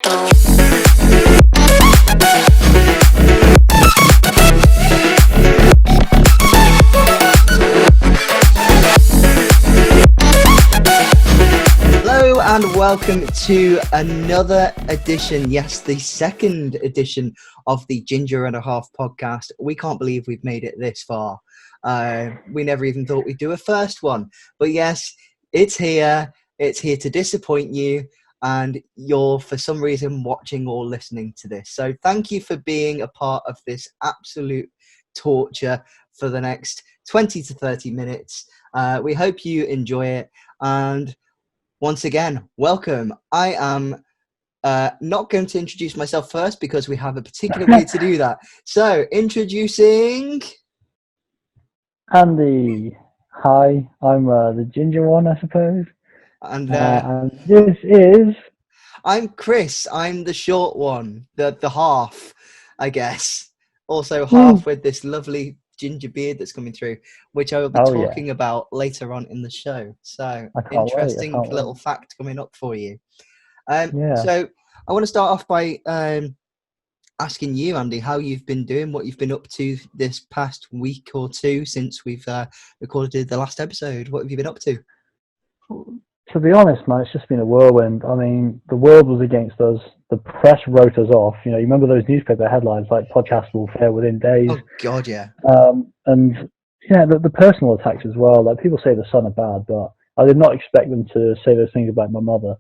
Hello and welcome to another edition, yes, the second edition of the Ginger and a Half podcast. We can't believe we've made it this far. We never even thought we'd do a first one. But yes, it's here. It's here to disappoint you. And you're, for some reason, watching or listening to this. So thank you for being a part of this absolute torture for the next 20 to 30 minutes. We hope you enjoy it. And once again, welcome. I am not going to introduce myself first because we have a particular way to do that. So, introducing... Andy. Hi, I'm the ginger one, I suppose. And this is... I'm Chris. I'm the short one, the half, I guess. Also half with this lovely ginger beard that's coming through, which I will be talking about later on in the show. So interesting little fact coming up for you. So I want to start off by asking you, Andy, how you've been doing, what you've been up to this past week or two since we've recorded the last episode. What have you been up to? To be honest, man, it's just been a whirlwind. I mean, the world was against us. The press wrote us off. You know, you remember those newspaper headlines like "Podcast will fail within days." Oh God, yeah. And yeah, the personal attacks as well. Like people say the Sun are bad, but I did not expect them to say those things about my mother.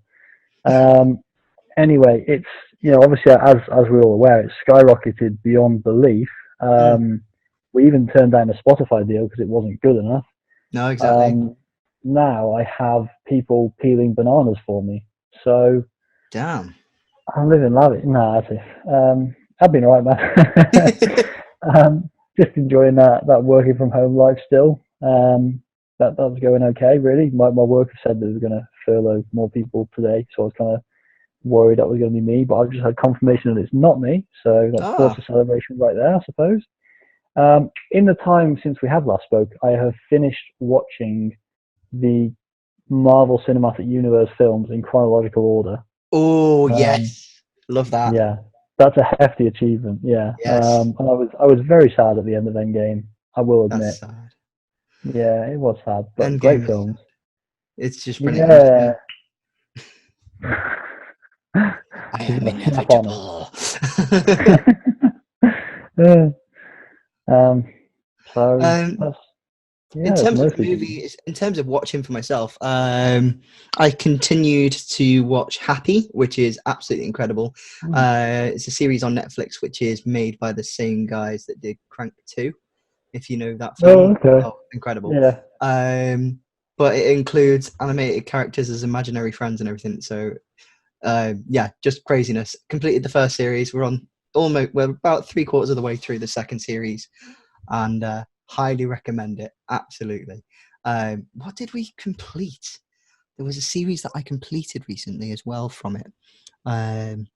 Anyway, it's, you know, obviously as we're all aware, it's skyrocketed beyond belief. We even turned down a Spotify deal because it wasn't good enough. No, exactly. Now I have people peeling bananas for me. So, damn, I'm living lavish. Nah, that's it. I've been alright, man. Just enjoying that working from home life still. That was going okay, really. My work said they were going to furlough more people today, so I was kind of worried that was going to be me. But I've just had confirmation that it's not me, so that's cause for celebration right there, I suppose. In the time since we have last spoke, I have finished watching the Marvel Cinematic Universe films in chronological order. Oh yes, love that. Yeah, that's a hefty achievement. Yeah, yes. And I was very sad at the end of Endgame. I will admit. That's sad. Yeah, it was sad, but Endgame, great films. It's just brilliant. Yeah. I am inevitable. So that's, yeah, in terms of movies, in terms of watching for myself, I continued to watch Happy, which is absolutely incredible. It's a series on Netflix which is made by the same guys that did Crank 2, if you know that film. Incredible. Yeah. But it includes animated characters as imaginary friends and everything. So yeah, just craziness. Completed the first series. We're about 3/4 of the way through the second series, and highly recommend it. Absolutely. What did we complete? There was a series that I completed recently as well from it. I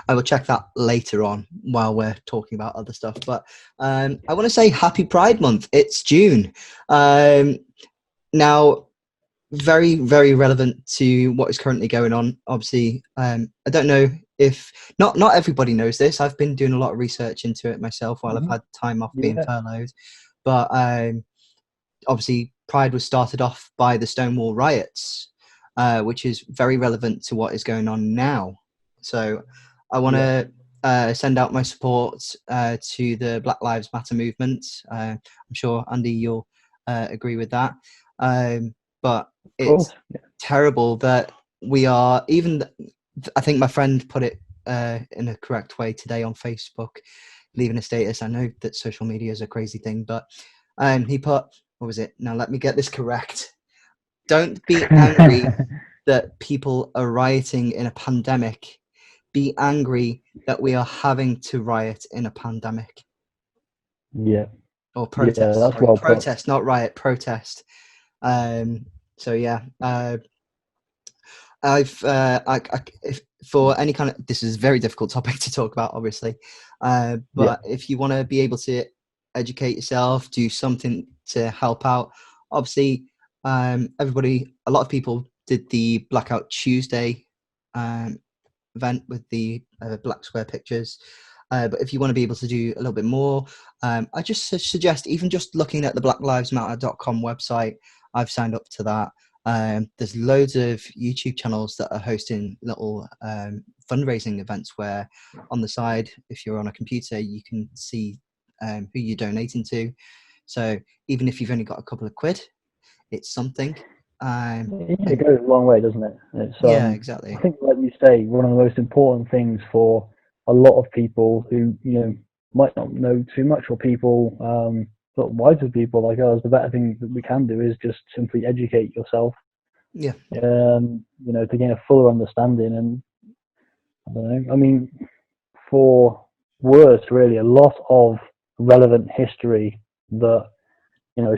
will check that later on while we're talking about other stuff. But I want to say Happy Pride Month. It's June. Now, very, very relevant to what is currently going on. Obviously, I don't know if not everybody knows this. I've been doing a lot of research into it myself while I've had time off being furloughed. But obviously, Pride was started off by the Stonewall riots, which is very relevant to what is going on now. So I want to send out my support to the Black Lives Matter movement. I'm sure, Andy, you'll agree with that. But it's terrible that we are, I think my friend put it in a correct way today on Facebook, leaving a status. I know that social media is a crazy thing, but he put, what was it? Now, let me get this correct. Don't be angry that people are rioting in a pandemic. Be angry that we are having to riot in a pandemic. Yeah. Or protest. Yeah, that's well protest, not riot, protest. So yeah, if, for any kind of, this is a very difficult topic to talk about, obviously, but if you want to be able to educate yourself, do something to help out, obviously, a lot of people did the Blackout Tuesday event with the black square pictures. But if you want to be able to do a little bit more, I just suggest even just looking at the blacklivesmatter.com website. I've signed up to that. There's loads of YouTube channels that are hosting little fundraising events where on the side, if you're on a computer, you can see who you're donating to. So even if you've only got a couple of quid, it's something. It goes a long way, doesn't it? It's yeah, exactly. I think, like you say, one of the most important things for a lot of people who might not know too much, or people, but wiser people like us, the better thing that we can do is just simply educate yourself. Yeah. To gain a fuller understanding. And I don't know. I mean, for worse, really, a lot of relevant history that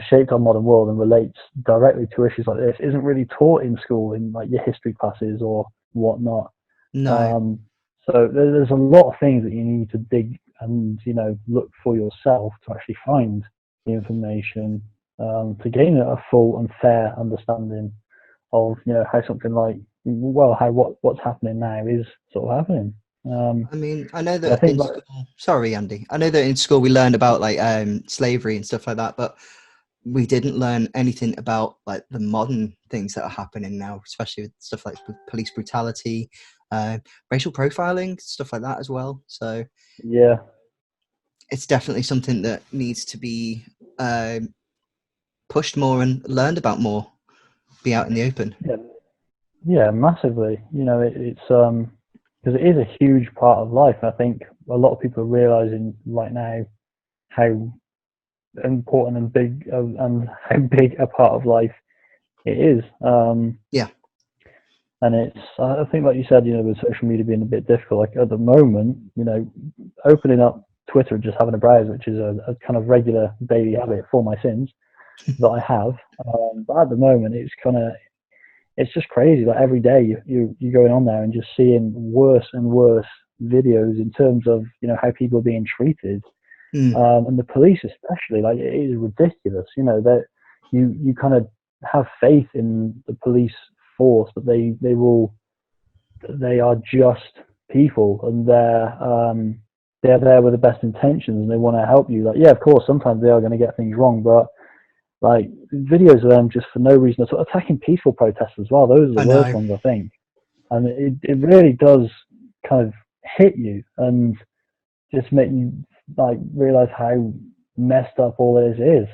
shaped our modern world and relates directly to issues like this isn't really taught in school in like your history classes or whatnot. No. So there's a lot of things that you need to dig and look for yourself to actually find the information, to gain a full and fair understanding of how something like what's happening now is sort of happening. I mean, I know I that think in school. Sorry, Andy. I know that in school we learned about like slavery and stuff like that, but we didn't learn anything about like the modern things that are happening now, especially with stuff like police brutality, racial profiling, stuff like that as well. So yeah, it's definitely something that needs to be pushed more and learned about more, be out in the open. yeah, massively. It's because it is a huge part of life. I think a lot of people are realizing right now how important and big and how big a part of life it is. Yeah. And I think, like you said, with social media being a bit difficult, like at the moment, opening up Twitter and just having a browse, which is a kind of regular daily habit for my sins that I have. But at the moment, it's just crazy. Like every day you're going on there and just seeing worse and worse videos in terms of, how people are being treated. And the police especially, like it is ridiculous, that you kind of have faith in the police force, but they are just people, and they're there with the best intentions and they want to help you. Like, yeah, of course, sometimes they are going to get things wrong, but like videos of them just for no reason, sort of attacking peaceful protests as well. Those are the worst ones, I think. And it really does kind of hit you and just make you like realize how messed up all this is.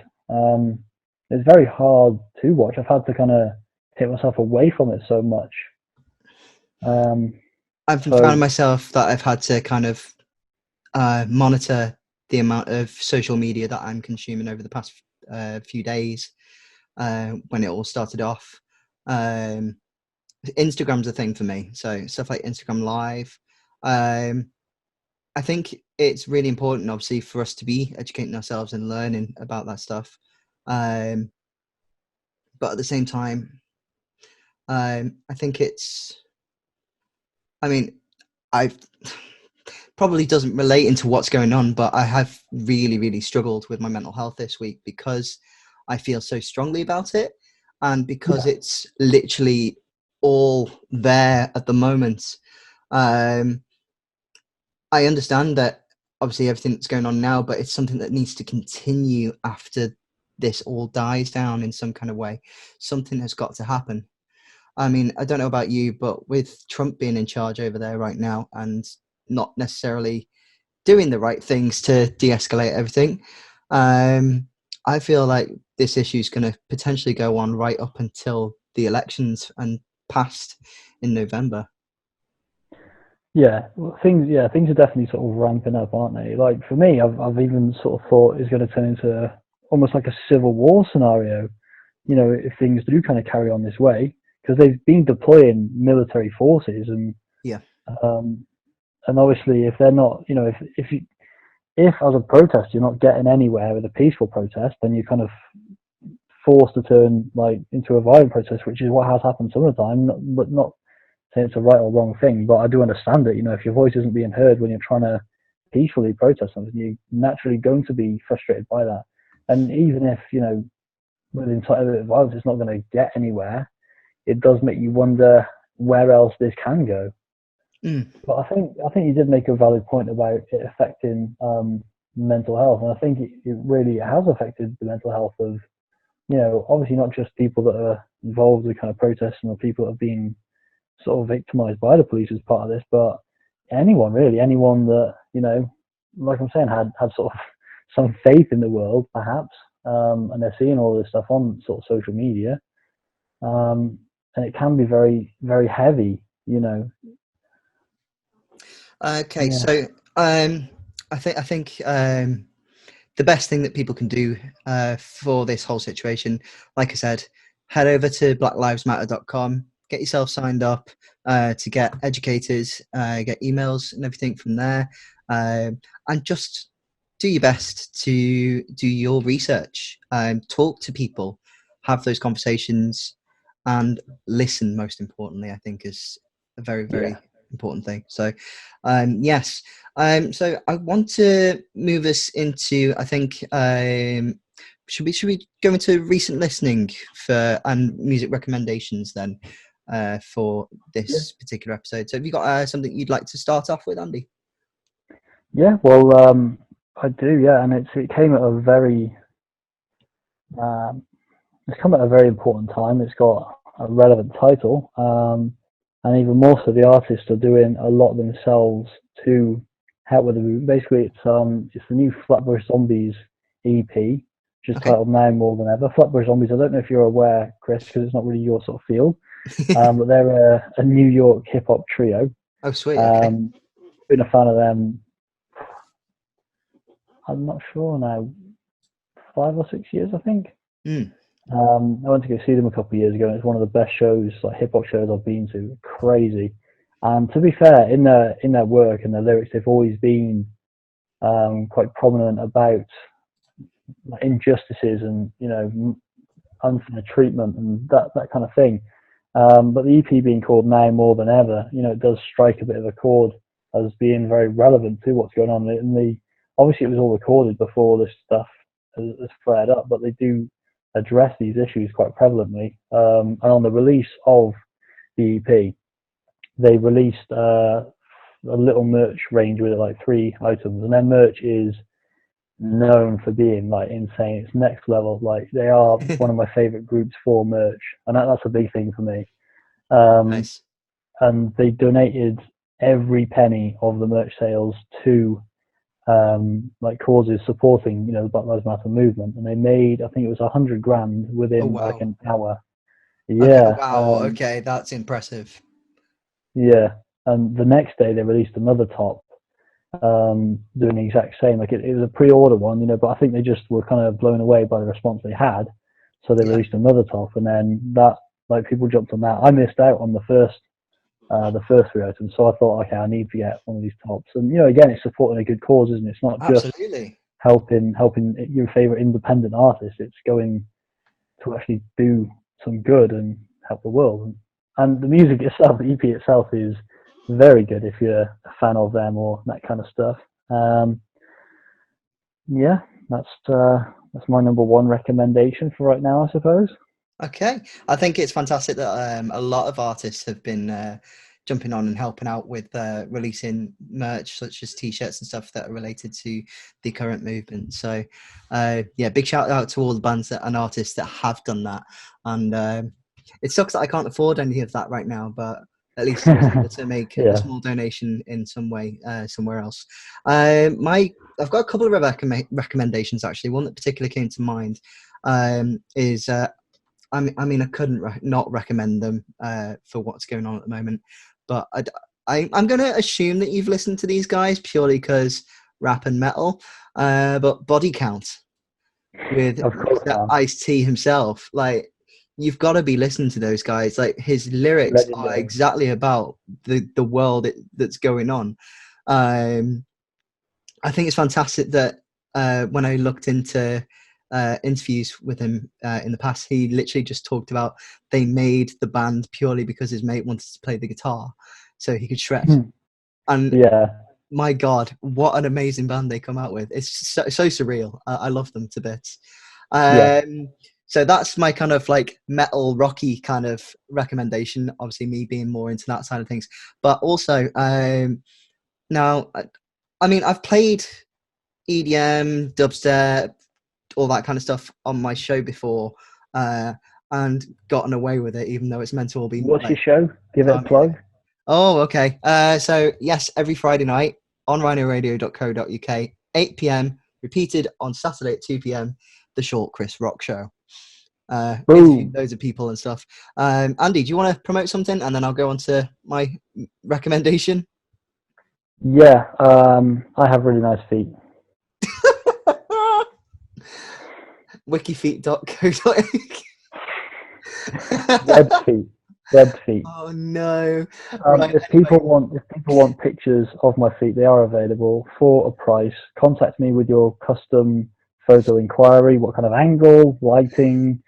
It's very hard to watch. I've had to kind of take myself away from it so much. I've found myself that I've had to kind of monitor the amount of social media that I'm consuming over the past few days. When it all started off, Instagram's a thing for me. So stuff like Instagram Live. I think it's really important, obviously, for us to be educating ourselves and learning about that stuff. But at the same time, I think I've probably doesn't relate into what's going on, but I have really, really struggled with my mental health this week because I feel so strongly about it, and because it's literally all there at the moment. I understand that obviously everything that's going on now, but it's something that needs to continue after this all dies down in some kind of way. Something has got to happen. I mean, I don't know about you, but with Trump being in charge over there right now and not necessarily doing the right things to de-escalate everything, I feel like this issue is going to potentially go on right up until the elections and past in November. Yeah, things are definitely sort of ramping up, aren't they? Like for me, I've even sort of thought it's going to turn into almost like a civil war scenario. If things do kind of carry on this way, because they've been deploying military forces, and Yeah. And obviously, if they're not, if as a protest you're not getting anywhere with a peaceful protest, then you're kind of forced to turn like into a violent protest, which is what has happened some of the time. But not saying it's a right or wrong thing, but I do understand it. If your voice isn't being heard when you're trying to peacefully protest something, you're naturally going to be frustrated by that. And even if with incitement violence, it's not going to get anywhere, it does make you wonder where else this can go. Mm. But I think you did make a valid point about it affecting mental health, and I think it really has affected the mental health of, you know, obviously not just people that are involved with kind of protesting or people that have been sort of victimized by the police as part of this, but anyone really, anyone that, you know, like I'm saying, had sort of some faith in the world, perhaps, and they're seeing all this stuff on sort of social media, and it can be very, very heavy, you know. Okay, Yeah, so I think the best thing that people can do for this whole situation, like I said, head over to blacklivesmatter.com, get yourself signed up to get educated, get emails and everything from there, and just do your best to do your research, talk to people, have those conversations, and listen. Most importantly, I think is a very, yeah, very important thing. So, yes. So I want to move us into, I think, should we go into recent listening for and music recommendations then for yeah, this particular episode? So have you got something you'd like to start off with, Andy? yeah. Well, I do, yeah, and it came at a very um, it's come at a very important time. It's got a relevant title, and even more so, the artists are doing a lot themselves to help with the movement. Basically, it's the new Flatbush Zombies EP, which is Okay. titled Now More Than Ever. Flatbush Zombies. I don't know if you're aware, Chris, because it's not really your sort of field, but they're a New York hip hop trio. Oh, sweet. Okay. Um, been a fan of them. I'm not sure now, 5 or 6 years, I think. Mm. I went to go see them a couple of years ago, and it's one of the best shows, like hip hop shows I've been to. Crazy. And to be fair, in their work and their lyrics, they've always been quite prominent about like, injustices and, you know, unfair treatment and that kind of thing. But the EP being called Now More Than Ever, you know, it does strike a bit of a chord as being very relevant to what's going on. And obviously it was all recorded before this stuff has flared up, but they do address these issues quite prevalently. And on the release of the EP, they released a little merch range with like 3 items, and their merch is known for being like insane. It's next level. Like they are one of my favorite groups for merch, and that's a big thing for me. Um, Nice. and they donated every penny of the merch sales to like causes supporting, you know, the Black Lives Matter movement, and they made, I think it was 100 grand Oh, within like wow. an hour. Okay. Yeah, Wow. Okay. That's impressive. yeah. And the next day they released another top, doing the exact same. Like it was a pre-order one, you know, but I think they just were kind of blown away by the response they had, so they Yeah. released another top, and then that, like, people jumped on that. I missed out on the first 3 items, so I thought, okay, I need to get one of these tops. And you know, again, it's supporting a good cause, isn't it? It's not just Absolutely. helping your favorite independent artist. It's going to actually do some good and help the world. And the music itself, the EP itself, is very good if you're a fan of them or that kind of stuff. Um, yeah, that's my number one recommendation for right now, I suppose. Okay, I think it's fantastic that a lot of artists have been jumping on and helping out with releasing merch such as t-shirts and stuff that are related to the current movement. So, yeah, big shout out to all the bands and artists that have done that. And it sucks that I can't afford any of that right now, but at least I was able to make a Yeah. small donation in some way somewhere else. I've got a couple of recommendations actually. One that particularly came to mind is. I mean, I couldn't not recommend them for what's going on at the moment. But I'm going to assume that you've listened to these guys purely because rap and metal. But Body Count with Of course, Mr. man. Ice-T himself, like you've got to be listening to those guys. Like his lyrics are Legendary. exactly about the world that's going on. Um, I think it's fantastic that when I looked into interviews with him in the past, he literally just talked about they made the band purely because his mate wanted to play the guitar so he could shred. And Yeah. my God, what an amazing band they come out with. It's so surreal. I love them to bits. Yeah. Um, So that's my kind of like metal rocky kind of recommendation. Obviously, me being more into that side of things, but also now, I mean, I've played EDM, dubstep, all that kind of stuff on my show before, and gotten away with it, even though it's meant to all be What's like your show? Give it a calm music. plug. Oh, okay. So yes, every Friday night on rhinoradio.co.uk, 8 p.m. Repeated on Saturday at 2 p.m. The Short Chris Rock Show. Interview Boom. loads of people and stuff. Andy, do you want to promote something, and then I'll go on to my recommendation? Yeah, I have really nice feet. Wikifeet.co.uk. Webbed feet. Webbed feet. Oh no! Right. If Anyway, people want pictures of my feet, they are available for a price. Contact me with your custom photo inquiry. What kind of angle, lighting,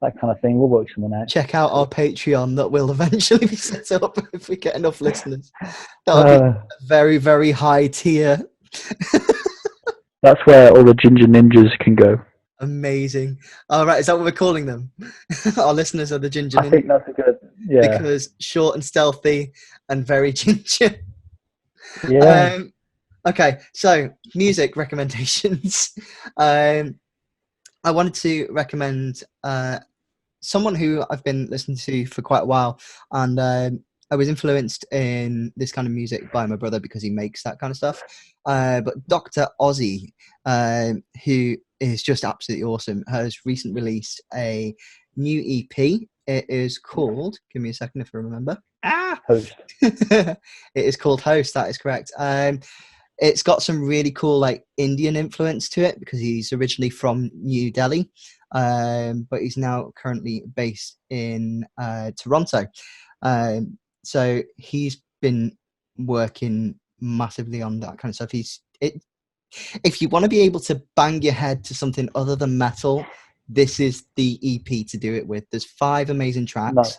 that kind of thing. We'll work something out. check out our Patreon that will eventually be set up if we get enough listeners. That'll be Uh, a very, very high tier. that's where all the ginger ninjas can go. Amazing. All right, is that what we're calling them? Our listeners are the ginger I ninja think that's a good. Yeah. because short and stealthy and very ginger. Yeah. Okay, so music recommendations. I wanted to recommend someone who I've been listening to for quite a while, and I was influenced in this kind of music by my brother because he makes that kind of stuff. But Dr. Ozzy, who is just absolutely awesome, has recently released a new EP. It is called, give me a second if I remember. Host. It is called Host, that is correct. It's got some really cool like Indian influence to it because he's originally from New Delhi, but he's now currently based in Toronto. So he's been working massively on that kind of stuff. If you want to be able to bang your head to something other than metal, this is the EP to do it with. There's 5 amazing tracks. Nice.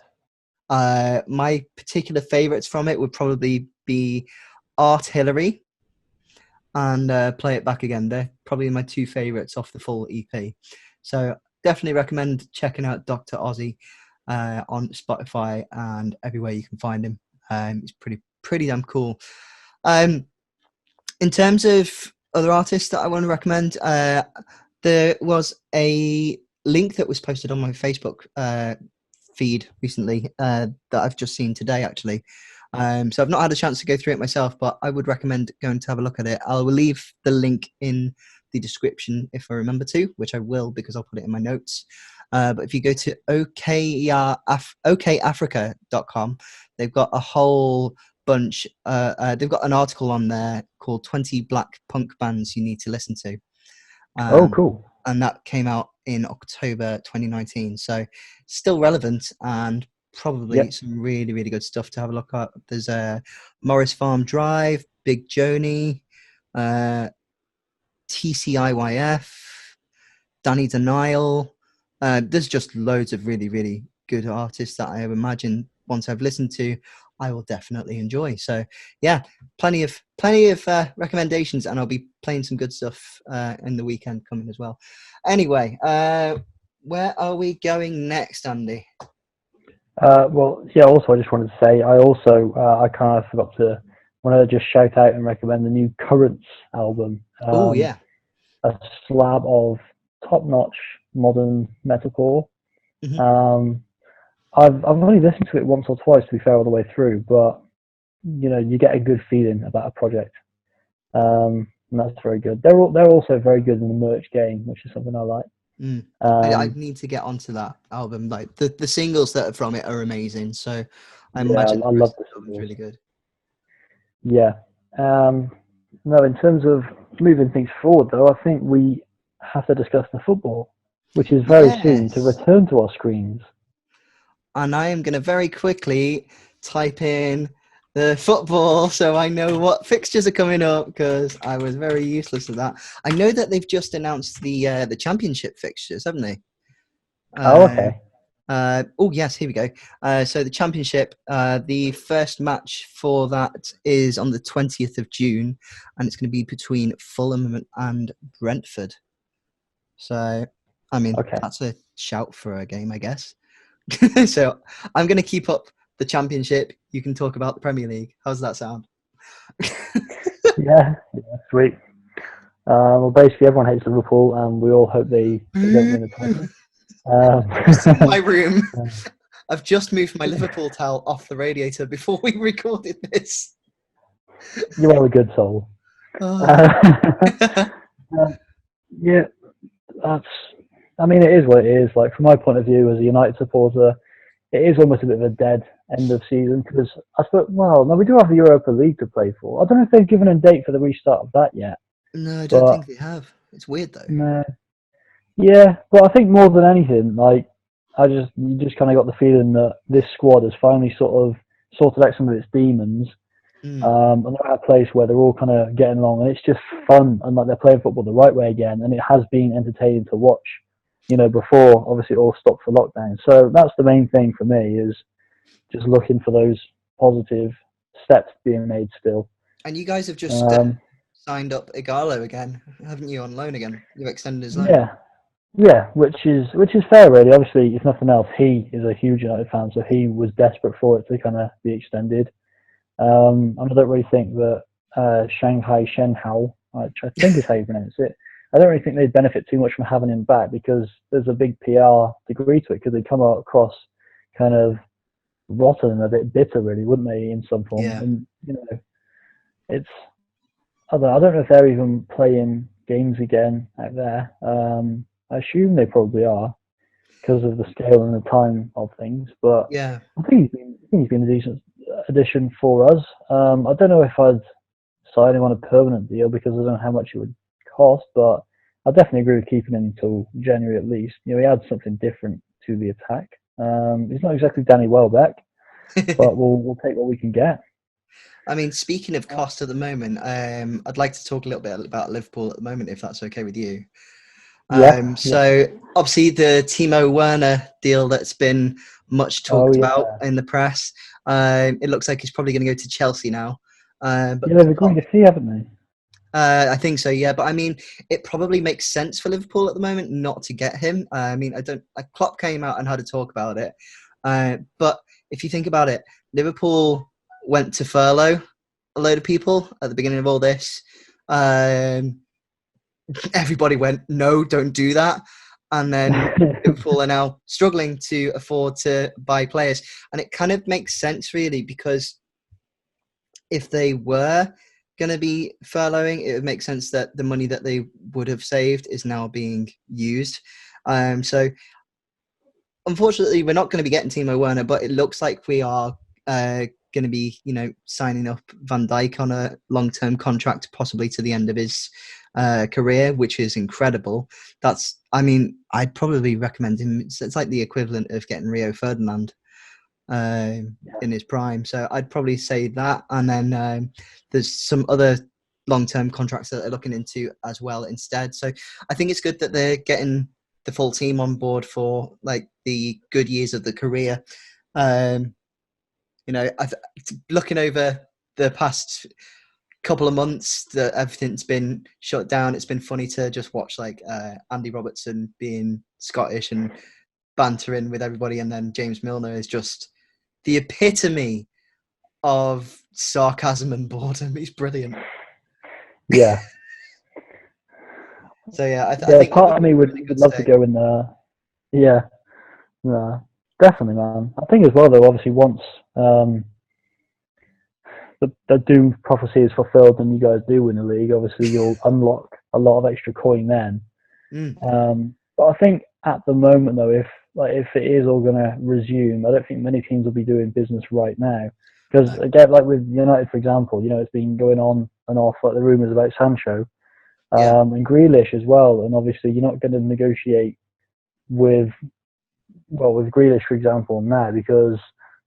My particular favorites from it would probably be Artillery and Play It Back Again. They're probably my 2 favorites off the full EP. So definitely recommend checking out Dr. Ozzy on Spotify and everywhere you can find him. It's pretty damn cool. In terms of other artists that I want to recommend, there was a link that was posted on my Facebook feed recently that I've just seen today, actually. So I've not had a chance to go through it myself, but I would recommend going to have a look at it. I'll leave the link in the description if I remember to, which I will because I'll put it in my notes. But if you go to okafrica.com, they've got a whole bunch. They've got an article on there called 20 Black Punk Bands You Need to Listen to. Oh, cool. And that came out in October 2019. So still relevant and probably some really, really good stuff to have a look at. There's Morris Farm Drive, Big Joni, TCIYF, Danny Denial. There's just loads of really, really good artists that I imagine once I've listened to, I will definitely enjoy. So yeah, plenty of recommendations, and I'll be playing some good stuff in the weekend coming as well. Anyway, where are we going next, Andy? Well, yeah. Also, I just wanted to say, I kind of forgot to want to just shout out and recommend the new Currents album. Oh yeah, a slab of top-notch modern metalcore. Mm-hmm. I've only listened to it once or twice, to be fair, all the way through, but you get a good feeling about a project, and that's very good. They're also very good in the merch game, which is something I like. I need to get onto that album. Like the singles that are from it are amazing. So I imagine I the love rest the of the album's singles. really good. Yeah. No, in terms of moving things forward, though, I think we have to discuss the football, which is very soon to Yes. return to our screens. And I am going to very quickly type in the football so I know what fixtures are coming up because I was very useless at that. I know that they've just announced the championship fixtures, haven't they? Okay. Oh yes, here we go. So the championship, the first match for that is on the 20th of June, and it's going to be between Fulham and Brentford. So I mean, Okay. that's a shout for a game, I guess. So I'm going to keep up the Championship. You can talk about the Premier League. How's that sound? Yeah, sweet. Well, basically, everyone hates Liverpool, and we all hope they don't win the title. Just in my Um, room. I've just moved my Liverpool towel off the radiator before we recorded this. you are a good soul. Oh. Uh, yeah, that's. I mean, it is what it is. Like from my point of view as a United supporter, it is almost a bit of a dead end of season because I thought, well, no, we do have the Europa League to play for. I don't know if they've given a date for the restart of that yet, No, I don't but think they have. It's weird though. no. Yeah, but I think more than anything, like you just kind of got the feeling that this squad has finally sort of sorted out some of its demons, Mm. and they're at a place where they're all kind of getting along, and it's just fun, and like they're playing football the right way again, and it has been entertaining to watch. Before obviously it all stopped for lockdown. So that's the main thing for me is just looking for those positive steps being made still. And you guys have just Um, signed up Igalo again, haven't you, on loan again? You've extended his loan. yeah, yeah, which is fair really. Obviously, if nothing else, he is a huge United fan, so he was desperate for it to kind of be extended. And I don't really think that Shanghai Shenhao, which I think is how you pronounce it, I don't really think they'd benefit too much from having him back because there's a big PR degree to it because they come across kind of rotten and a bit bitter, really, wouldn't they, in some form? Yeah. And it's I don't know if they're even playing games again out there. I assume they probably are because of the scale and the time of things. But Yeah. I think he's been a decent addition for us. I don't know if I'd sign him on a permanent deal because I don't know how much it would cost, but I definitely agree with keeping him until January at least. He adds something different to the attack. He's not exactly Danny Welbeck, but we'll take what we can get. I mean, speaking of cost at the moment, I'd like to talk a little bit about Liverpool at the moment, if that's okay with you. Yeah, yeah. So obviously the Timo Werner deal that's been much Oh talked yeah. about in the press. It looks like he's probably going to go to Chelsea now. But Yeah, they've agreed to see, haven't they? I think so, yeah. But I mean, it probably makes sense for Liverpool at the moment not to get him. I mean, I don't. Klopp came out and had a talk about it. But if you think about it, Liverpool went to furlough a load of people at the beginning of all this. Everybody went, no, don't do that. And then Liverpool are now struggling to afford to buy players. And it kind of makes sense, really, because if they were going to be furloughing, it would make sense that the money that they would have saved is now being used. So unfortunately, we're not going to be getting Timo Werner, but it looks like we are going to be, signing up Van Dijk on a long-term contract, possibly to the end of his career, which is incredible. I'd probably recommend him. It's like the equivalent of getting Rio Ferdinand in his prime. So I'd probably say that. And then there's some other long-term contracts that they're looking into as well instead. So I think it's good that they're getting the full team on board for like the good years of the career. Looking over the past couple of months that everything's been shut down, it's been funny to just watch like Andy Robertson being Scottish and bantering with everybody, and then James Milner is just the epitome of sarcasm and boredom. He's brilliant. Yeah. So yeah, I Yeah, think part of Liverpool me are would, really good would love to today. go in there. Yeah, no, definitely, man. I think as well, though, obviously, once the doom prophecy is fulfilled and you guys do win the league, obviously, you'll unlock a lot of extra coin then. Mm. But I think at the moment, though, if it is all going to resume, I don't think many teams will be doing business right now. Because No. again, like with United, for example, it's been going on and off, like the rumours about Sancho Yeah. and Grealish as well. And obviously, you're not going to negotiate with with Grealish, for example, now because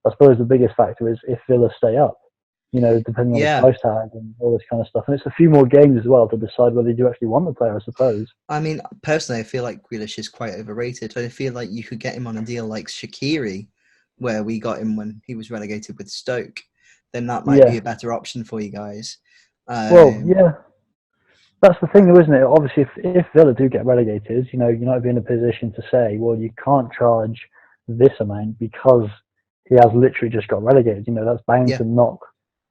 I suppose the biggest factor is if Villa stay up. Depending on the Yeah. price tag and all this kind of stuff. And it's a few more games as well to decide whether you do actually want the player, I suppose. I mean, personally, I feel like Grealish is quite overrated. I feel like you could get him on a deal like Shaqiri, where we got him when he was relegated with Stoke. Then that might be Yeah. a better option for you guys. Well, Um, yeah. That's the thing, though, isn't it? Obviously, if Villa do get relegated, United be in a position to say, well, you can't charge this amount because he has literally just got relegated. That's bound Yeah. to knock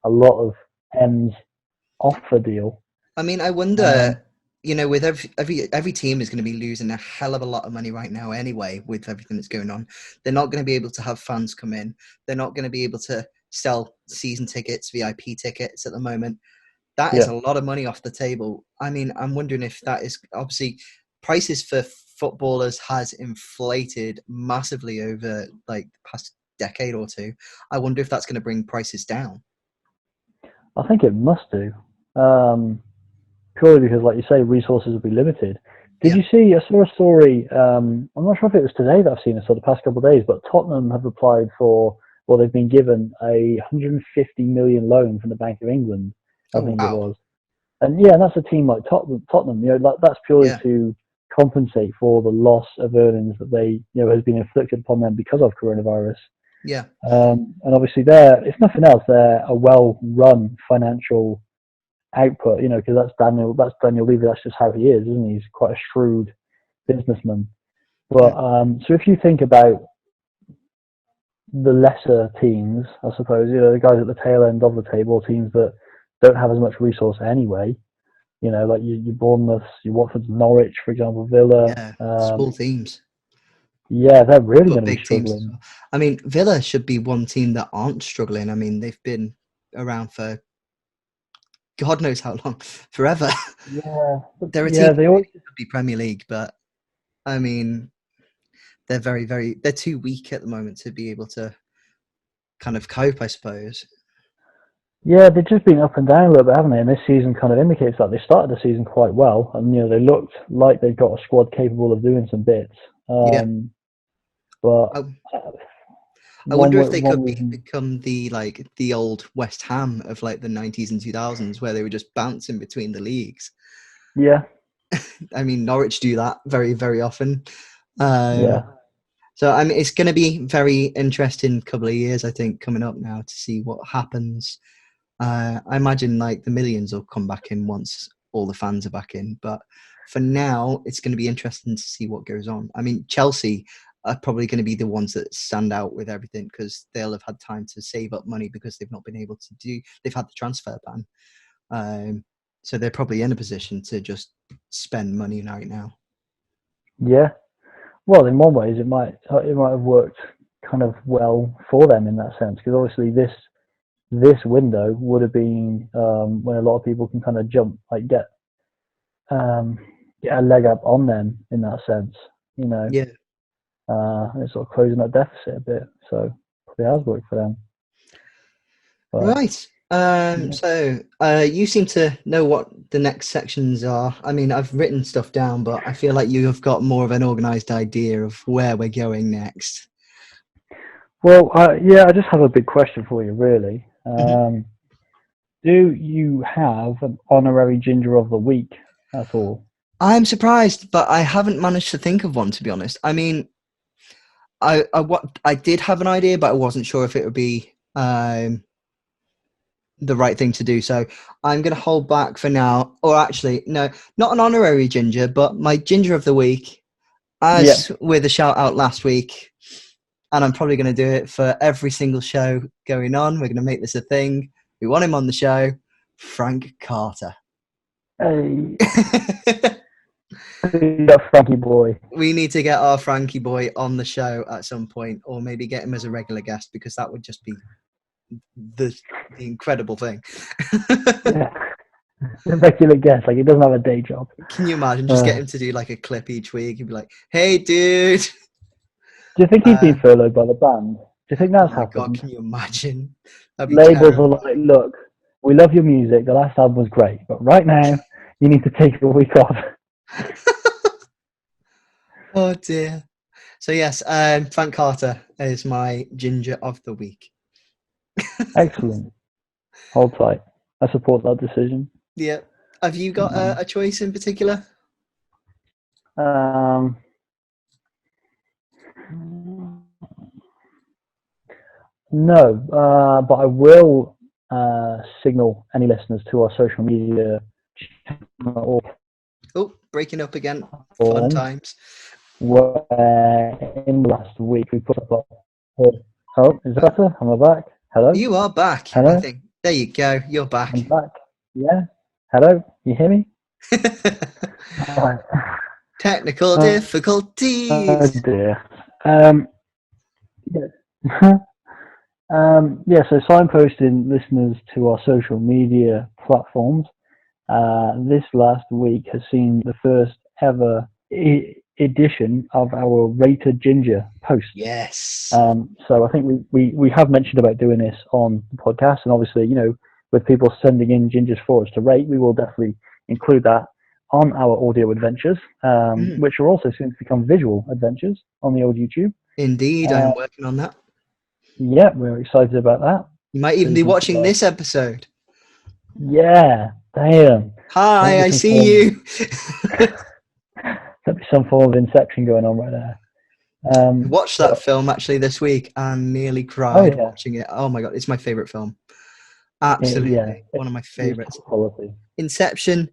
a lot of ends off the deal. I mean, I wonder, with every team is going to be losing a hell of a lot of money right now anyway, with everything that's going on. They're not going to be able to have fans come in. They're not going to be able to sell season tickets, VIP tickets at the moment. That is Yeah. a lot of money off the table. I mean, I'm wondering if that is obviously prices for footballers has inflated massively over like the past decade or two. I wonder if that's going to bring prices down. I think it must do. Purely because, like you say, resources will be limited. Did Yeah. you see? I saw a story. I'm not sure if it was today that I've seen it, or the past couple of days, but Tottenham have applied for, well, they've been given a 150 million loan from the Bank of England, I Oh, think it wow. was. And yeah, that's a team like Tottenham. That's purely Yeah. to compensate for the loss of earnings that has been inflicted upon them because of coronavirus. Yeah. And obviously, if nothing else, they're a well-run financial output. Because that's Daniel Levy. That's just how he is, isn't he? He's quite a shrewd businessman. But so if you think about the lesser teams, I suppose, the guys at the tail end of the table, teams that don't have as much resource anyway. Like your Bournemouth, your Watford, Norwich, for example, Villa. Yeah. Small teams. Yeah, they're really But going to be big teams as struggling. well. I mean, Villa should be one team that aren't struggling. I mean, they've been around for God knows how long, forever. Yeah, They're a team yeah, that they always. really should be Premier League, but I mean, they're they're too weak at the moment to be able to kind of cope, I suppose. Yeah, they've just been up and down a little bit, haven't they? And this season kind of indicates that they started the season quite well, and they looked like they've got a squad capable of doing some bits. Yeah. But I, I one wonder if they one could reason, become the old West Ham of like the 90s and 2000s, where they were just bouncing between the leagues. yeah, I mean, Norwich do that very, very often. Um, yeah, so I mean, it's going to be very interesting couple of years, I think, coming up now to see what happens. I imagine like the millions will come back in once all the fans are back in, but for now, it's going to be interesting to see what goes on. I mean, Chelsea are probably going to be the ones that stand out with everything because they'll have had time to save up money because they've not been able to they've had the transfer ban. So they're probably in a position to just spend money right now. yeah. Well, in one ways, it might have worked kind of well for them in that sense, because obviously this window would have been when a lot of people can kind of jump, like get a leg up on them in that sense, Yeah. and it's sort of closing that deficit a bit. So probably has worked for them. But Right. yeah. So you seem to know what the next sections are. I mean, I've written stuff down, but I feel like you have got more of an organized idea of where we're going next. Well, yeah, I just have a big question for you, really. Mhm. Do you have an honorary ginger of the week at all? I'm surprised, but I haven't managed to think of one, to be honest. I mean, I did have an idea, but I wasn't sure if it would be the right thing to do. So I'm going to hold back for now. Or actually, no, not an honorary ginger, but my ginger of the week, Yeah. as with a shout out last week. And I'm probably going to do it for every single show going on. We're going to make this a thing. We want him on the show, Frank Carter. Hey, you got Frankie boy. We need to get our Frankie boy on the show at some point, or maybe get him as a regular guest, because that would just be the incredible thing. Yeah, a regular guest, like he doesn't have a day job. Can you imagine? Just get him to do like a clip each week. He'd be like, "Hey, dude." Do you think he's been furloughed by the band? Do you think Oh that's my god, happened? can you imagine? That'd be Labels are terrible. like, look, we love your music. The last album was great, but right now you need to take a week off. Oh dear. So yes, Frank Carter is my ginger of the week. Excellent. Hold tight. I support that decision. Yeah. Have you got Um, a choice in particular? um, no, but I will signal any listeners to our social media Oh, breaking up again. Fun Forms times. where in the last week we put up oh, is that better? Am I back? Hello? You are back, I Hello? think. There you go. You're I'm back. back. Yeah? Hello? You hear me? Alright. Technical Oh difficulties. dear. Yeah. Yeah, so signposting listeners to our social media platforms. This last week has seen the first ever edition of our Rated Ginger posts. Yes. So I think we have mentioned about doing this on the podcast, and obviously, with people sending in gingers for us to rate, we will definitely include that on our audio adventures, which are also soon to become visual adventures on the old YouTube. Indeed, I am working on that. Yeah, we're excited about that. You might even be watching this episode. Yeah, damn. Hi, I see you. There'll be some form of inception going on right there. I watched that film actually this week and nearly cried watching it. Oh my god, it's my favorite film. Absolutely, one of my favorites. Quality. Inception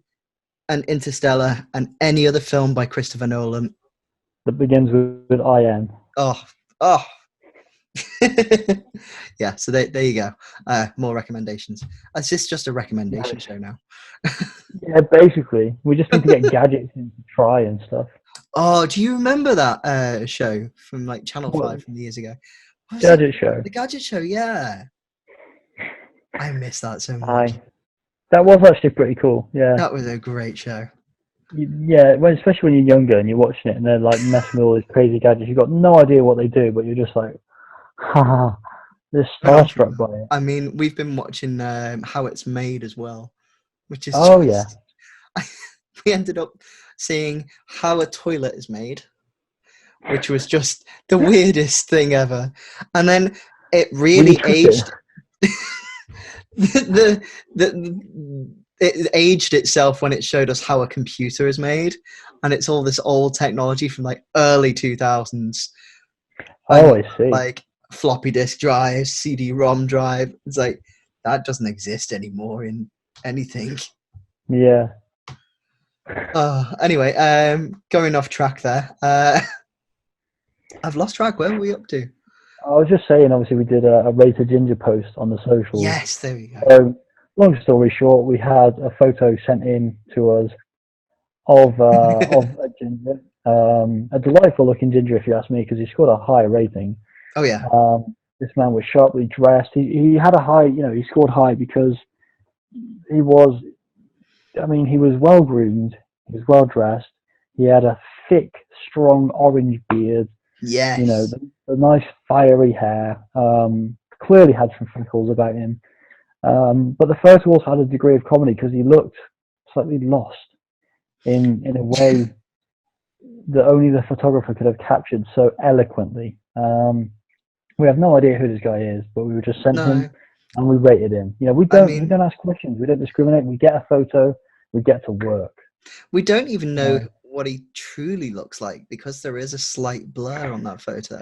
and Interstellar and any other film by Christopher Nolan. That begins with I am. Oh. Yeah, so there you go. More recommendations. Is this just a recommendation show now? Yeah, basically. We just need to get gadgets in to try and stuff. Oh, do you remember that show from like Channel 5 from years ago? Gadget Show. The Gadget Show, yeah. I miss that so much. That was actually pretty cool, yeah. That was a great show. Yeah, especially when you're younger and you're watching it and they're like messing with all these crazy gadgets. You've got no idea what they do, but you're just like, haha, they're starstruck by it. I mean, we've been watching How It's Made as well, which is we ended up seeing how a toilet is made, which was just the weirdest thing ever. And then it really aged. It aged itself when it showed us how a computer is made, and it's all this old technology from like early 2000s. Oh, I see. Like floppy disk drives, CD-ROM drive. It's like that doesn't exist anymore in anything. Yeah. Anyway, going off track there. I've lost track. Where were we up to? I was just saying, obviously, we did a Rated Ginger post on the socials. Yes, there we go. So, long story short, we had a photo sent in to us of a ginger, a delightful looking ginger, if you ask me, because he scored a high rating. Oh yeah. This man was sharply dressed. He had a high, he scored high because he was well groomed. He was well dressed. He had a thick, strong orange beard. Yes. The nice fiery hair. Clearly had some freckles about him. But the photo also had a degree of comedy because he looked slightly lost in a way that only the photographer could have captured so eloquently. We have no idea who this guy is, but we were just sent him and we rated him. We don't ask questions. We don't discriminate. We get a photo. We get to work. We don't even know what he truly looks like because there is a slight blur on that photo.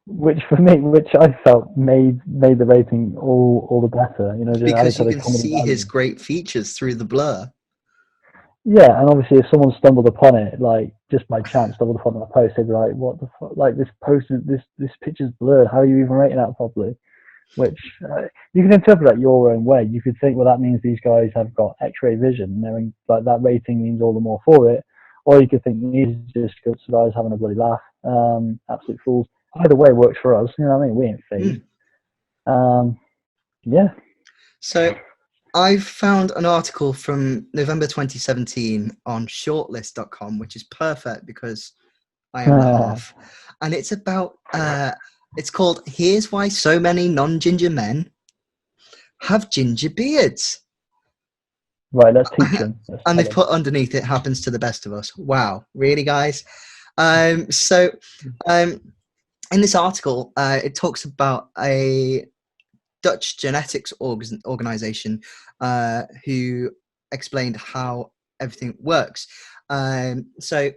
Which I felt made the rating all the better. Because you can see his great features through the blur. Yeah, and obviously if someone stumbled upon it, like just by chance stumbled upon that post, they'd be like, "What the fuck? Like this post, this picture's blurred. How are you even rating that properly?" Which you can interpret that your own way. You could think, well, that means these guys have got X-ray vision. And like that rating means all the more for it. Or you could think these are just good guys having a bloody laugh. Absolute fools. Either way works for us. You know what I mean? We ain't fazed. Yeah. So I've found an article from November 2017 on shortlist.com, which is perfect because I am the half. And it's about, it's called Here's Why So Many Non-Ginger Men Have Ginger Beards. Right, let's teach them. And they've put underneath, it happens to the best of us. Wow. Really, guys? In this article, it talks about a Dutch genetics organization who explained how everything works. So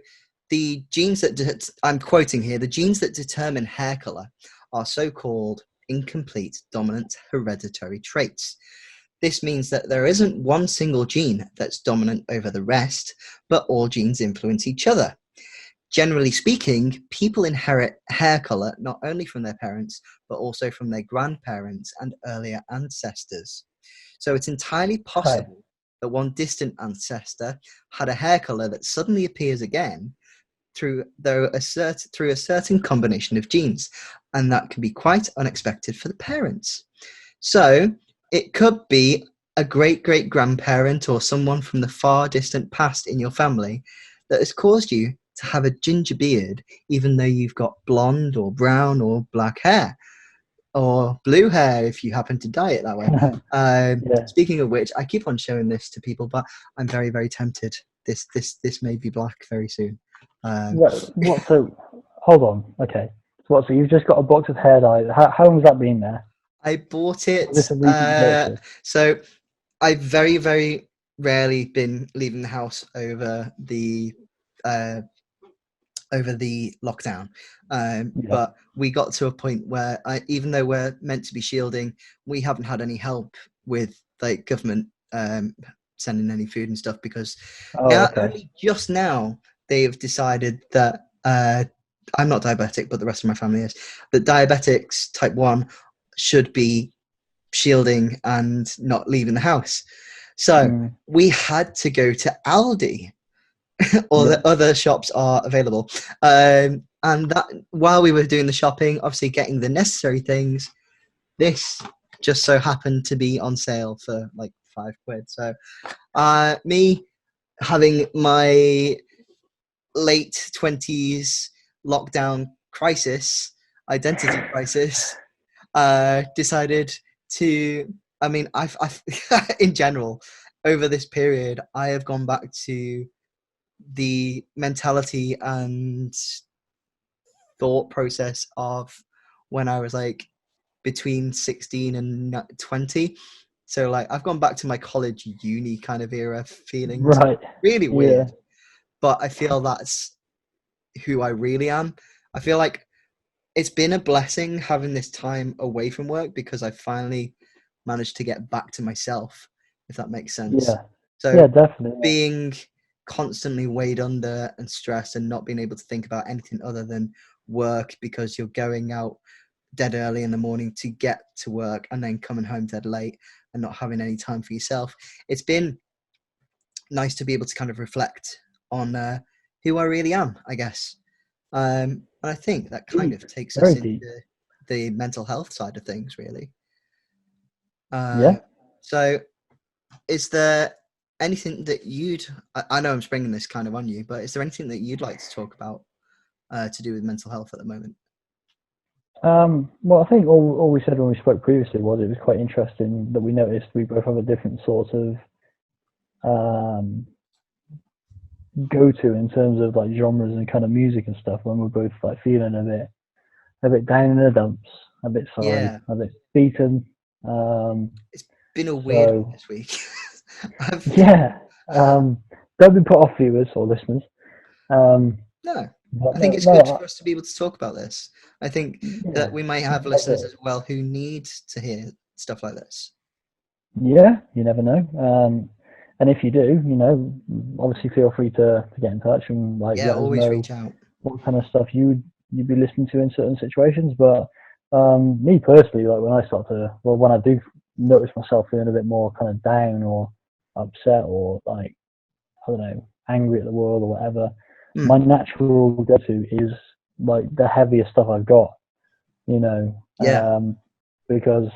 the genes that I'm quoting here, the genes that determine hair color are so-called incomplete dominant hereditary traits. This means that there isn't one single gene that's dominant over the rest, but all genes influence each other. Generally speaking, people inherit hair color not only from their parents, but also from their grandparents and earlier ancestors. So it's entirely Right. possible that one distant ancestor had a hair color that suddenly appears again through a certain combination of genes, and that can be quite unexpected for the parents. So it could be a great great grandparent or someone from the far distant past in your family that has caused you to have a ginger beard, even though you've got blonde or brown or black hair or blue hair if you happen to dye it that way. Yeah. Speaking of which, I keep on showing this to people, but I'm very, very tempted. This may be black very soon. Um, What? So, hold on. Okay. So what? So you've just got a box of hair dye. How long has that been there? I bought Was it. this a recent purchase? So I've very, very rarely been leaving the house uh, over the lockdown. Yeah. But we got to a point where, even though we're meant to be shielding, we haven't had any help with like government sending any food and stuff because Oh, now okay. only just now they have decided that I'm not diabetic, but the rest of my family is. That diabetics type 1 should be shielding and not leaving the house. So Mm, we had to go to Aldi or yeah. the other shops are available. And that while we were doing the shopping, obviously getting the necessary things, this just so happened to be on sale for like £5. So me having my late 20s lockdown crisis, identity crisis, decided to. I mean, I've in general over this period, I have gone back to the mentality and thought process of when I was like between 16 and 20. So like I've gone back to my college uni kind of era feelings. Right. Really Yeah. weird, but I feel that's who I really am. I feel like it's been a blessing having this time away from work because I finally managed to get back to myself, if that makes sense. Yeah. So Yeah. Definitely. being constantly weighed under and stressed and not being able to think about anything other than work because you're going out dead early in the morning to get to work and then coming home dead late and not having any time for yourself. It's been nice to be able to kind of reflect on who I really am, I guess. And I think that kind Deep. of takes us Very into deep. the mental health side of things, really. Yeah. So, is there anything that I know I'm springing this kind of on you, but is there anything that you'd like to talk about to do with mental health at the moment? Well, I think all we said when we spoke previously was it was quite interesting that we noticed we both have a different sort of um, go-to in terms of like genres and kind of music and stuff when we're both like feeling a bit down in the dumps, a bit sorry, Yeah, a bit beaten. Um, it's been a weird one so this week. I've yeah, don't be put off, viewers or listeners. Um, No, but I think no, it's good no, for us to be able to talk about this. I think yeah, that we might no, have that's listeners it. as well who need to hear stuff like this. Yeah, you never know. And if you do, obviously feel free to get in touch and like Yeah, let us always know reach out. what kind of stuff you'd be listening to in certain situations. But me personally, like when I do notice myself feeling a bit more kind of down or upset or like I don't know, angry at the world or whatever, my Mm, natural go-to is like the heaviest stuff I've got, you know, yeah, because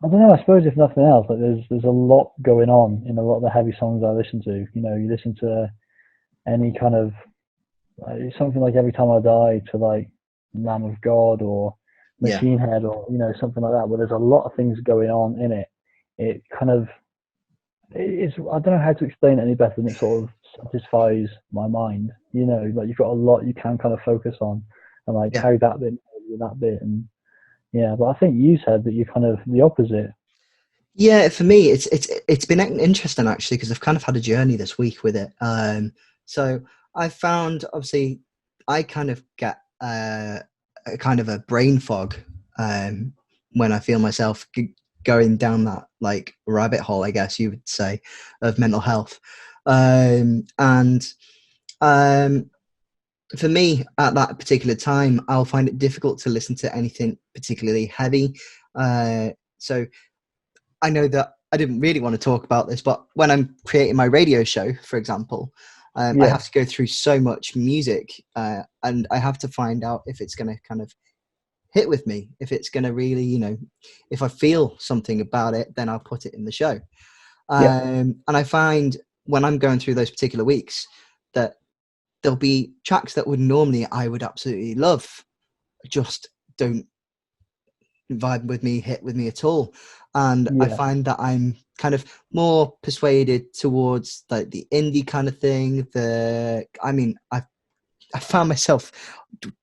I don't know. I suppose if nothing else, like there's a lot going on in a lot of the heavy songs I listen to. You listen to any kind of something like Every Time I Die to like Lamb of God or yeah, Machine Head or something like that, where there's a lot of things going on in it. It kind of it's I don't know how to explain it any better than it sort of satisfies my mind. Like you've got a lot you can kind of focus on and like yeah. how that bit and that bit and yeah. But I think you said that you're kind of the opposite. Yeah, for me, it's been interesting actually because I've kind of had a journey this week with it. So I found obviously I kind of get a kind of a brain fog when I feel myself going down that like rabbit hole, I guess you would say, of mental health. And for me at that particular time, I'll find it difficult to listen to anything particularly heavy. So I know that I didn't really want to talk about this, but when I'm creating my radio show, for example, I have to go through so much music, and I have to find out if it's going to kind of hit with me, if it's going to really, if I feel something about it, then I'll put it in the show. And I find when I'm going through those particular weeks that there'll be tracks that I would absolutely love, just don't vibe with me, hit with me at all. And I find that I'm kind of more persuaded towards like the indie kind of thing. I found myself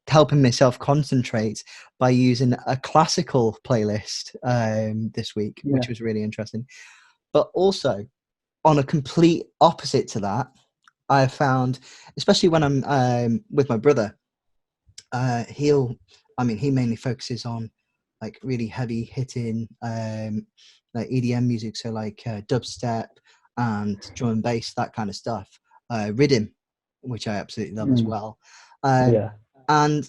helping myself concentrate by using a classical playlist this week, which was really interesting. But also, on a complete opposite to that, I found, especially when I'm with my brother, he mainly focuses on like really heavy hitting like EDM music, so like dubstep and drum and bass, that kind of stuff, rhythm, which I absolutely love as well. And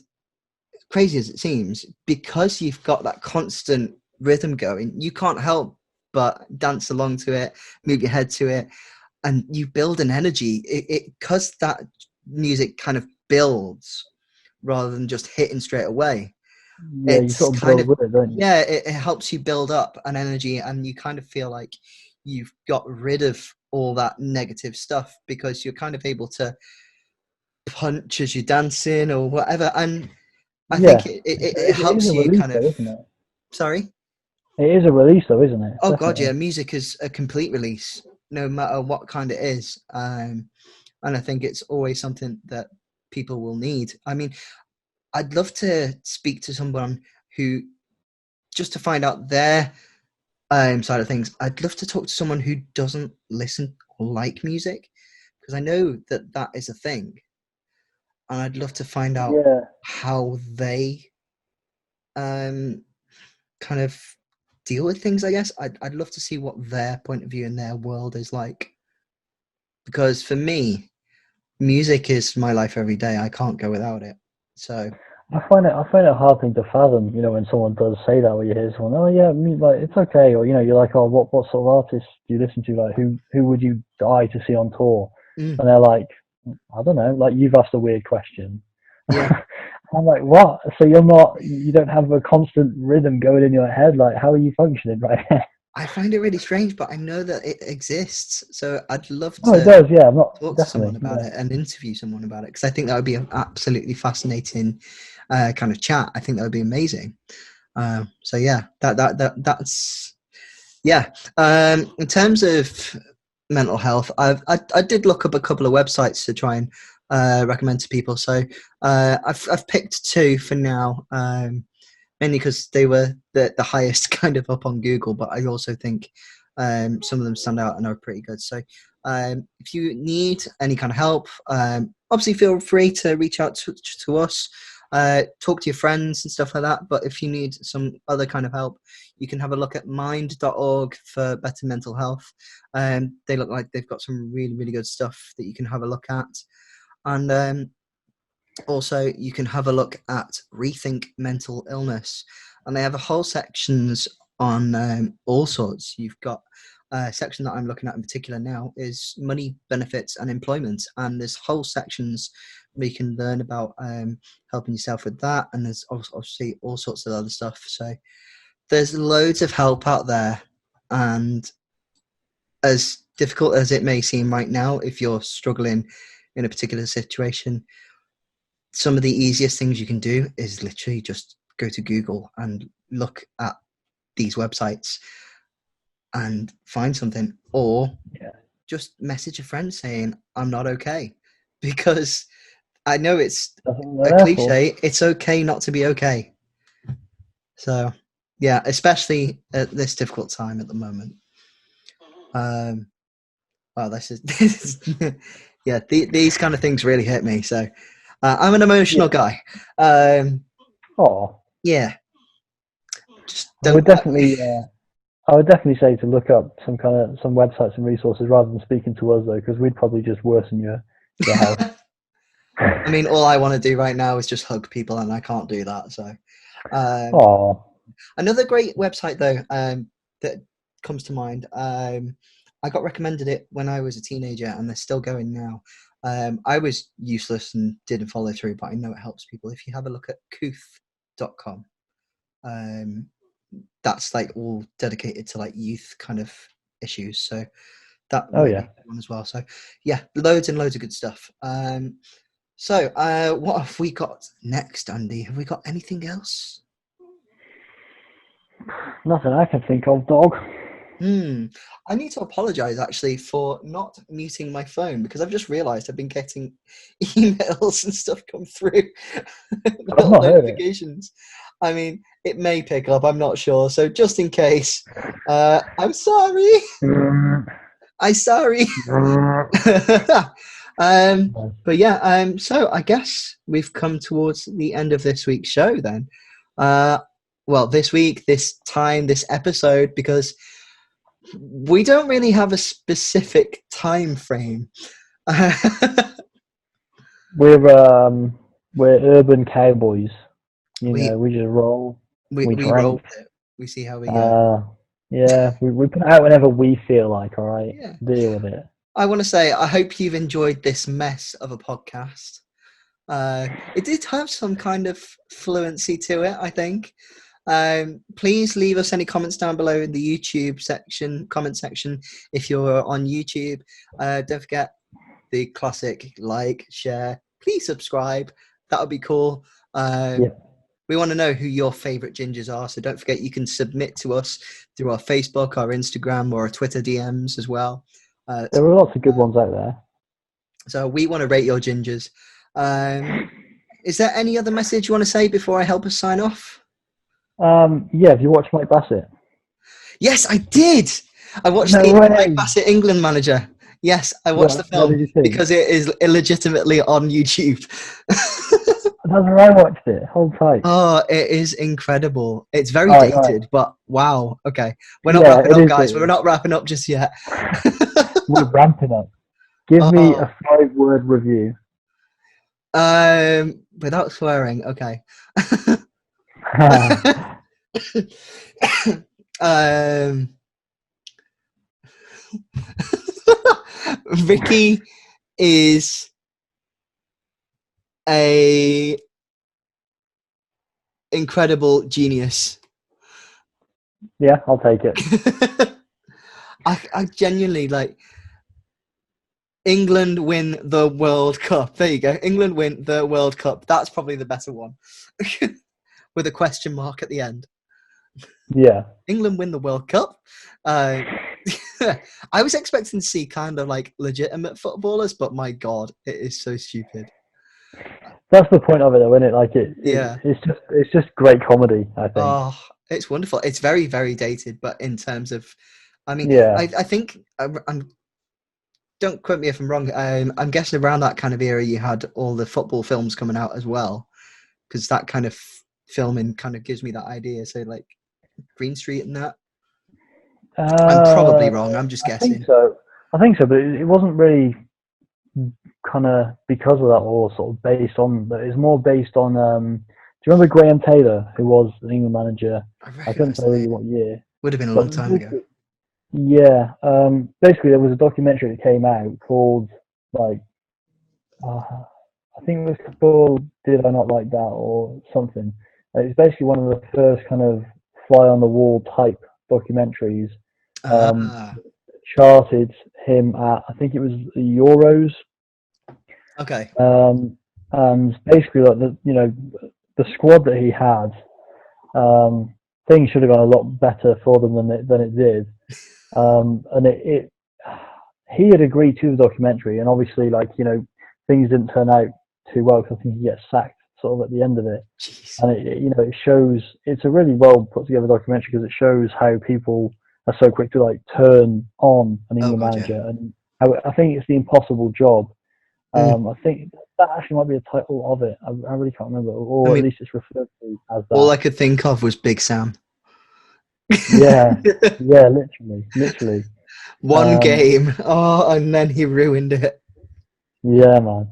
crazy as it seems, because you've got that constant rhythm going, you can't help but dance along to it, move your head to it, and you build an energy. Because that music kind of builds rather than just hitting straight away. You sort of build with it, don't you? Yeah, it helps you build up an energy, and you kind of feel like you've got rid of all that negative stuff because you're kind of able to punch as you're dancing or whatever. And I think it helps you release, kind of. though, isn't it? Sorry? It is a release, though, isn't it? Oh, Definitely. God, yeah. Music is a complete release, no matter what kind it is. And I think it's always something that people will need. I mean, I'd love to speak to someone who, just to find out their side of things, I'd love to talk to someone who doesn't listen or like music, because I know that that is a thing. And I'd love to find out how they kind of deal with things, I guess. I'd love to see what their point of view and their world is like. Because for me, music is my life every day. I can't go without it. So I find it a hard thing to fathom, when someone does say that, where you hear someone, oh yeah, like it's okay, or you're like, oh, what sort of artists do you listen to? Like, who would you die to see on tour? And they're like, I don't know, like you've asked a weird question. yeah. I'm like, what? So you don't have a constant rhythm going in your head? Like, how are you functioning right now? I find it really strange, but I know that it exists. So I'd love Oh, it to does, yeah. I'm not talk to someone definitely, about it and interview someone about it, because I think that would be an absolutely fascinating kind of chat. I think that would be amazing. So yeah, that's yeah. In terms of mental health, I did look up a couple of websites to try and recommend to people. So I've picked two for now. Mainly because they were the highest kind of up on Google, but I also think some of them stand out and are pretty good. So if you need any kind of help, obviously feel free to reach out to us, talk to your friends and stuff like that. But if you need some other kind of help, you can have a look at mind.org for better mental health. They look like they've got some really, really good stuff that you can have a look at. And also, you can have a look at Rethink Mental Illness, and they have a whole sections on all sorts. You've got a section that I'm looking at in particular now is money, benefits, and employment, and there's whole sections where you can learn about helping yourself with that, and there's obviously all sorts of other stuff. So there's loads of help out there, and as difficult as it may seem right now, if you're struggling in a particular situation, some of the easiest things you can do is literally just go to Google and look at these websites and find something, or just message a friend saying, I'm not okay. Because I know it's a cliche, it's okay not to be okay. So yeah, especially at this difficult time at the moment. Well, this is yeah, these kind of things really hit me. So I'm an emotional guy. Oh, yeah, just we're don't. definitely I would definitely say to look up some websites and resources rather than speaking to us though, because we'd probably just worsen your health. I mean, all I want to do right now is just hug people, and I can't do that. So, Oh, another great website though that comes to mind. I got recommended it when I was a teenager, and they're still going now. I was useless and didn't follow through, but I know it helps people. If you have a look at Kooth.com, that's like all dedicated to like youth kind of issues. So that might be yeah. one as well. So yeah, loads and loads of good stuff. So what have we got next, Andy? Have we got anything else? Nothing I can think of, dog. I need to apologize actually for not muting my phone, because I've just realized I've been getting emails and stuff come through. I've Little not heard it. notifications. I mean, it may pick up, I'm not sure. So just in case, I'm sorry. I'm sorry. But yeah, so I guess we've come towards the end of this week's show then. Well, this week, this time, this episode, because we don't really have a specific time frame. We're urban cowboys. We just roll. We we roll drink. with it. We see how we go. Yeah, we put it out whenever we feel like. All right, Yeah. deal with it. I want to say I hope you've enjoyed this mess of a podcast. It did have some kind of fluency to it, I think. Please leave us any comments down below in the YouTube comment section if you're on YouTube. Don't forget the classic like, share, please subscribe. That would be cool. We want to know who your favorite gingers are, so don't forget you can submit to us through our Facebook, our Instagram, or our Twitter DMs as well. There are lots of good ones out there. So we want to rate your gingers. Is there any other message you want to say before I help us sign off? Yeah, have you watched Mike Bassett? Yes, I did. I watched the Mike Bassett England manager. Yes, I watched the What film did you think? because it is illegitimately on YouTube. That's where I watched it. Hold tight. Oh, it is incredible. It's very All dated, right. but wow. Okay, we're not wrapping up, guys. Dated. We're not wrapping up just yet. We're ramping up. Give me Oh, a 5-word review. without swearing. Okay. Ricky is a incredible genius. Yeah, I'll take it. I genuinely like England win the World Cup. There you go. England win the World Cup. That's probably the better one. With a question mark at the end. Yeah. England win the World Cup. I was expecting to see kind of like legitimate footballers, but my God, it is so stupid. That's the point of it, though, isn't it? Like it's just great comedy, I think. Oh, it's wonderful. It's very, very dated, but in terms of, I mean, yeah. I think I'm. Don't quote me if I'm wrong. I'm guessing around that kind of era, you had all the football films coming out as well, because that kind of filming kind of gives me that idea. So like Green Street and that. I'm probably wrong. I'm just guessing. I think so, but it wasn't really kind of because of that, or sort of based on. But it's more based on. Do you remember Graham Taylor, who was the England manager? I couldn't tell you what year. Would have been a long time ago. Yeah. Basically, there was a documentary that came out called like. I think it was called "Did I Not Like That" or something. It's basically one of the first kind of fly on the wall type documentaries. Charted him at, I think it was the Euros. Okay. And basically, like the squad that he had, things should have gone a lot better for them than it did. And he had agreed to the documentary, and obviously, things didn't turn out too well because I think he gets sacked sort of at the end of it. Jeez. And it shows, it's a really well put together documentary because it shows how people are so quick to turn on an England manager, and how I think it's the impossible job. I think that actually might be the title of it. I really can't remember, or at least it's referred to as that. All I could think of was Big Sam. Yeah, yeah, literally. One Um, game. Oh, and then he ruined it. yeah, man.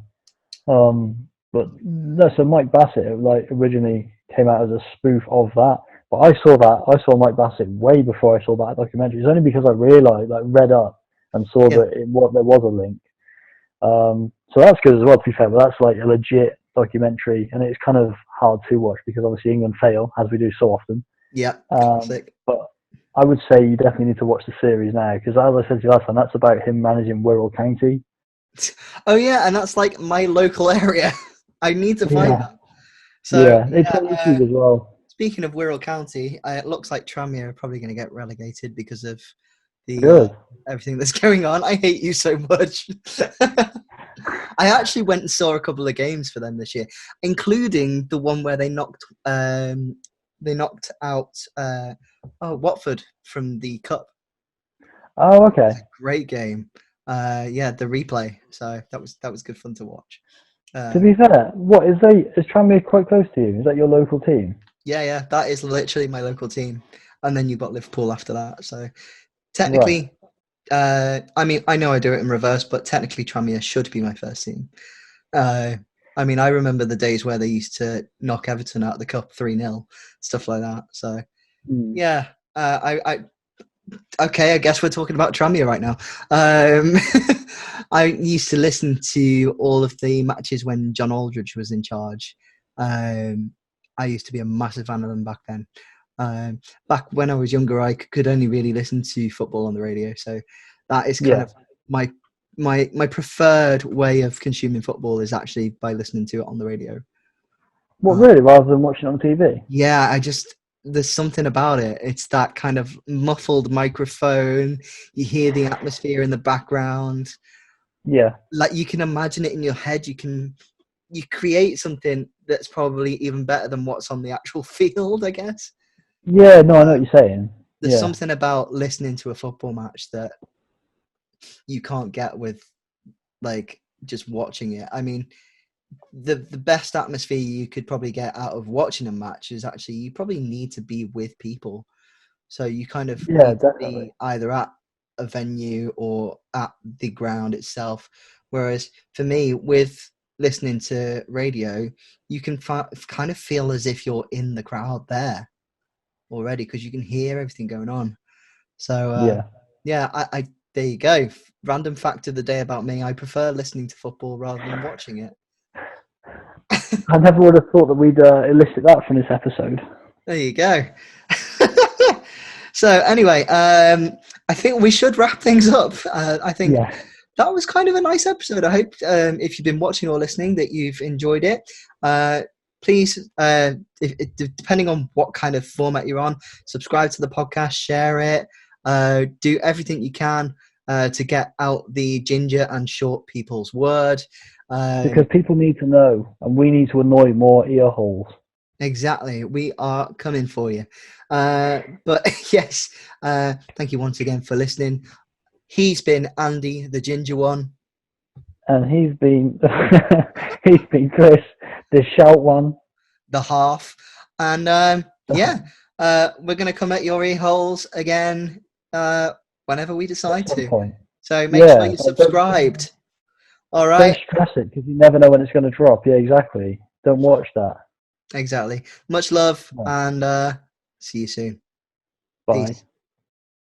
But no, so Mike Bassett like originally came out as a spoof of that. But I saw Mike Bassett way before I saw that documentary. It's only because I realized, like, read up and saw Yeah. that there was a link. So that's good as well, to be fair. But that's like a legit documentary, and it's kind of hard to watch because obviously England fail, as we do so often. Yeah. Um, Classic. but I would say you definitely need to watch the series now because, as I said to you last time, that's about him managing Wirral County. Oh yeah, and that's like my local area. I need to find Yeah, that. So yeah, it's yeah. on YouTube as well. Speaking of Wirral County, it looks like Tranmere are probably going to get relegated because of the Good. everything that's going on. I hate you so much. I actually went and saw a couple of games for them this year, including the one where they knocked out Watford from the cup. Oh, okay. Great game. Yeah, the replay. So that was good fun to watch. To be fair, is Tranmere quite close to you? Is that your local team? Yeah, that is literally my local team, and then you've got Liverpool after that. So Right. technically, I mean, I know I do it in reverse, but technically Tranmere should be my first team. I mean, I remember the days where they used to knock Everton out of the cup 3-0, stuff like that. So Hmm. yeah, okay, I guess we're talking about Tranmere right now. Um, I used to listen to all of the matches when John Aldridge was in charge. Um, I used to be a massive fan of them back then. Back when I was younger, I could only really listen to football on the radio. So that is kind Yeah. of my my preferred way of consuming football is actually by listening to it on the radio. What, Uh, really, rather than watching it on TV? yeah, there's something about it. It's that kind of muffled microphone. You hear the atmosphere in the background. Yeah. Like you can imagine it in your head. You create something that's probably even better than what's on the actual field, I guess. Yeah. No, I know what you're saying. There's Yeah. something about listening to a football match that you can't get with like just watching it. I mean, the best atmosphere you could probably get out of watching a match is actually you probably need to be with people. So you kind of Yeah, need to definitely. be either at a venue or at the ground itself. Whereas for me, with listening to radio, you can kind of feel as if you're in the crowd there already because you can hear everything going on. So Yeah. yeah, I there you go. Random fact of the day about me: I prefer listening to football rather than watching it. I never would have thought that we'd elicit that from this episode. There you go. So anyway, I think we should wrap things up. I think Yeah. that was kind of a nice episode. I hope if you've been watching or listening that you've enjoyed it. Please, depending on what kind of format you're on, subscribe to the podcast, share it, do everything you can to get out the ginger and short people's word. Because people need to know, and we need to annoy more ear holes. Exactly. We are coming for you. But yes, thank you once again for listening. He's been Andy, the ginger one. And he's been Chris, the shout one. The half. And yeah, we're going to come at your ear holes again whenever we At decide some to. point. So make sure Yeah, you're like, subscribed. All don't right. stress it because you never know when it's going to drop. Yeah, exactly. Don't watch that. Exactly. Much love No. and see you soon. Bye. Peace.